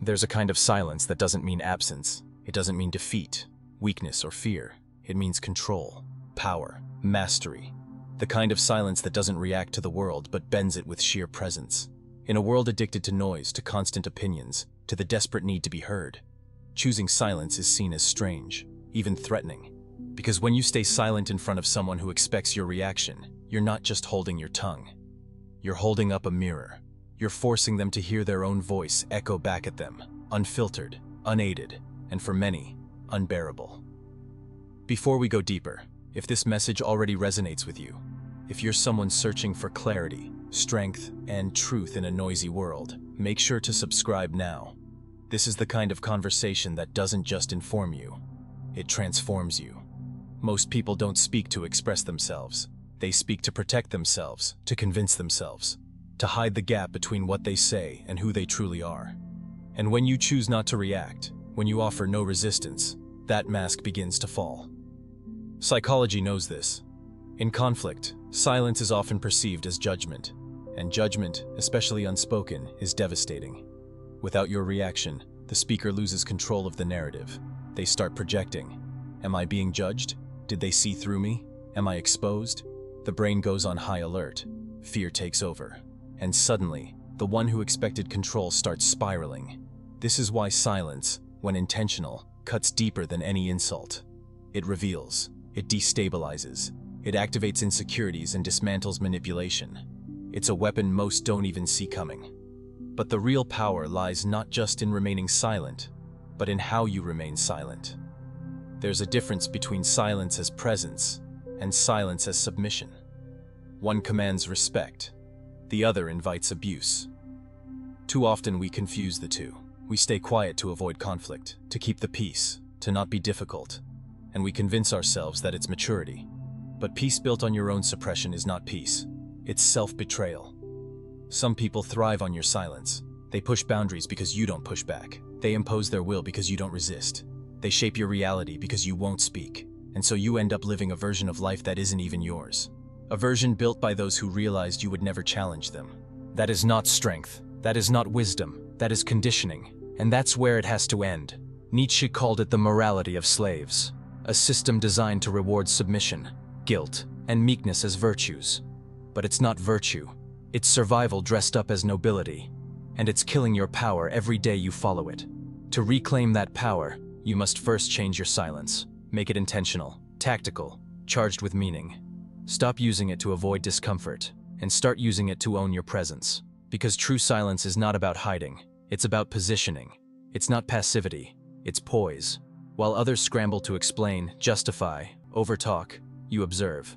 There's a kind of silence that doesn't mean absence. It doesn't mean defeat, weakness, or fear. It means control, power, mastery. The kind of silence that doesn't react to the world but bends it with sheer presence. In a world addicted to noise, to constant opinions, to the desperate need to be heard, choosing silence is seen as strange, even threatening. Because when you stay silent in front of someone who expects your reaction, you're not just holding your tongue. You're holding up a mirror. You're forcing them to hear their own voice echo back at them, unfiltered, unaided, and for many, unbearable. Before we go deeper, if this message already resonates with you, if you're someone searching for clarity, strength, and truth in a noisy world, make sure to subscribe now. This is the kind of conversation that doesn't just inform you, it transforms you. Most people don't speak to express themselves. They speak to protect themselves, to convince themselves, to hide the gap between what they say and who they truly are. And when you choose not to react, when you offer no resistance, that mask begins to fall. Psychology knows this. In conflict, silence is often perceived as judgment, and judgment, especially unspoken, is devastating. Without your reaction, the speaker loses control of the narrative. They start projecting. Am I being judged? Did they see through me? Am I exposed? The brain goes on high alert. Fear takes over. And suddenly, the one who expected control starts spiraling. This is why silence, when intentional, cuts deeper than any insult. It reveals. It destabilizes. It activates insecurities and dismantles manipulation. It's a weapon most don't even see coming. But the real power lies not just in remaining silent, but in how you remain silent. There's a difference between silence as presence and silence as submission. One commands respect. The other invites abuse. Too often we confuse the two. We stay quiet to avoid conflict, to keep the peace, to not be difficult, and we convince ourselves that it's maturity. But peace built on your own suppression is not peace. It's self-betrayal. Some people thrive on your silence. They push boundaries because you don't push back. They impose their will because you don't resist. They shape your reality because you won't speak. And so you end up living a version of life that isn't even yours. A version built by those who realized you would never challenge them. That is not strength. That is not wisdom. That is conditioning. And that's where it has to end. Nietzsche called it the morality of slaves, a system designed to reward submission, guilt, and meekness as virtues. But it's not virtue. It's survival dressed up as nobility. And it's killing your power every day you follow it. To reclaim that power, you must first change your silence. Make it intentional, tactical, charged with meaning. Stop using it to avoid discomfort, and start using it to own your presence. Because true silence is not about hiding. It's about positioning. It's not passivity. It's poise. While others scramble to explain, justify, overtalk, you observe.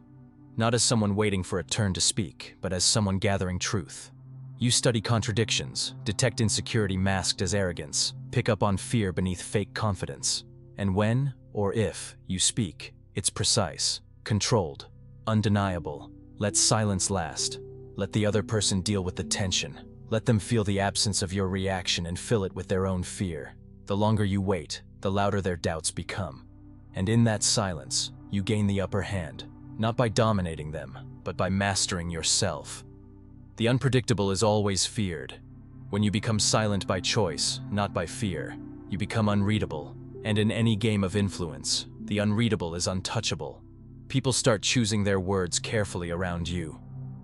Not as someone waiting for a turn to speak, but as someone gathering truth. You study contradictions, detect insecurity masked as arrogance, pick up on fear beneath fake confidence. And when, or if, you speak, it's precise, controlled, undeniable. Let silence last. Let the other person deal with the tension. Let them feel the absence of your reaction and fill it with their own fear. The longer you wait, the louder their doubts become. And in that silence, you gain the upper hand, not by dominating them, but by mastering yourself. The unpredictable is always feared. When you become silent by choice, not by fear, you become unreadable. And in any game of influence, the unreadable is untouchable. People start choosing their words carefully around you.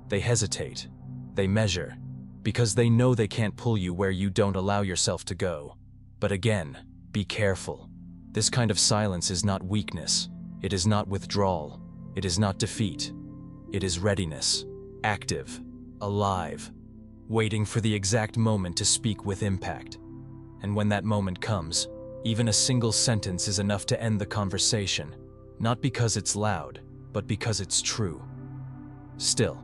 They hesitate. They measure. Because they know they can't pull you where you don't allow yourself to go. But again, be careful. This kind of silence is not weakness. It is not withdrawal. It is not defeat. It is readiness. Active. Alive. Waiting for the exact moment to speak with impact. And when that moment comes, even a single sentence is enough to end the conversation. Not because it's loud, but because it's true. Still,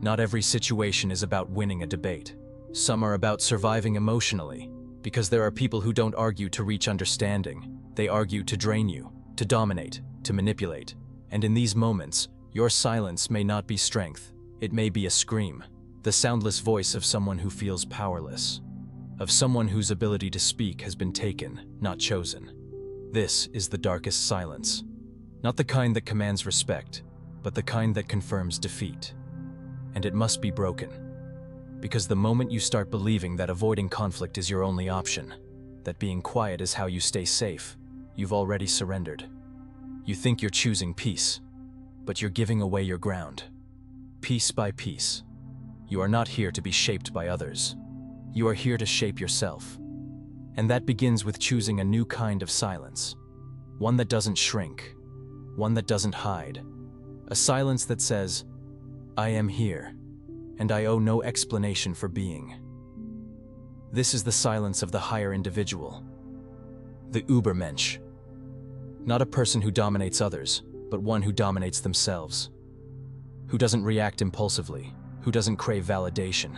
not every situation is about winning a debate. Some are about surviving emotionally, because there are people who don't argue to reach understanding. They argue to drain you, to dominate, to manipulate. And in these moments, your silence may not be strength. It may be a scream, the soundless voice of someone who feels powerless, of someone whose ability to speak has been taken, not chosen. This is the darkest silence. Not the kind that commands respect, but the kind that confirms defeat. And it must be broken. Because the moment you start believing that avoiding conflict is your only option, that being quiet is how you stay safe, you've already surrendered. You think you're choosing peace, but you're giving away your ground. Piece by piece. You are not here to be shaped by others. You are here to shape yourself. And that begins with choosing a new kind of silence. One that doesn't shrink. One that doesn't hide. A silence that says, I am here, and I owe no explanation for being. This is the silence of the higher individual. The Übermensch. Not a person who dominates others, but one who dominates themselves. Who doesn't react impulsively, who doesn't crave validation,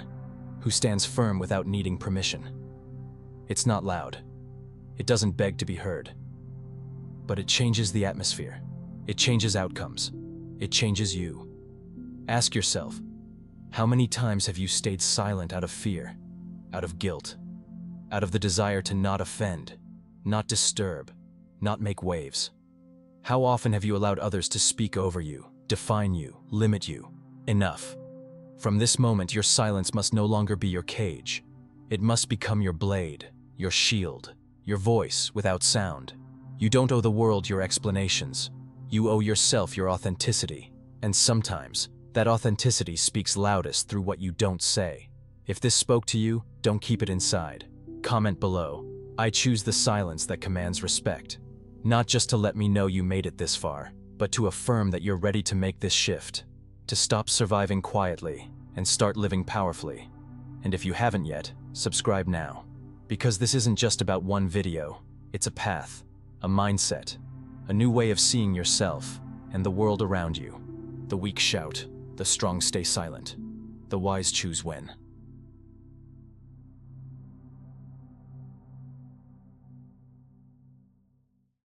who stands firm without needing permission. It's not loud. It doesn't beg to be heard. But it changes the atmosphere. It changes outcomes. It changes you. Ask yourself, how many times have you stayed silent out of fear, out of guilt, out of the desire to not offend, not disturb, not make waves? How often have you allowed others to speak over you, define you, limit you? Enough. From this moment, your silence must no longer be your cage. It must become your blade, your shield, your voice without sound. You don't owe the world your explanations. You owe yourself your authenticity. And sometimes, that authenticity speaks loudest through what you don't say. If this spoke to you, don't keep it inside. Comment below. I choose the silence that commands respect. Not just to let me know you made it this far, but to affirm that you're ready to make this shift. To stop surviving quietly and start living powerfully. And if you haven't yet, subscribe now. Because this isn't just about one video. It's a path, a mindset, a new way of seeing yourself and the world around you. The weak shout, the strong stay silent. The wise choose when.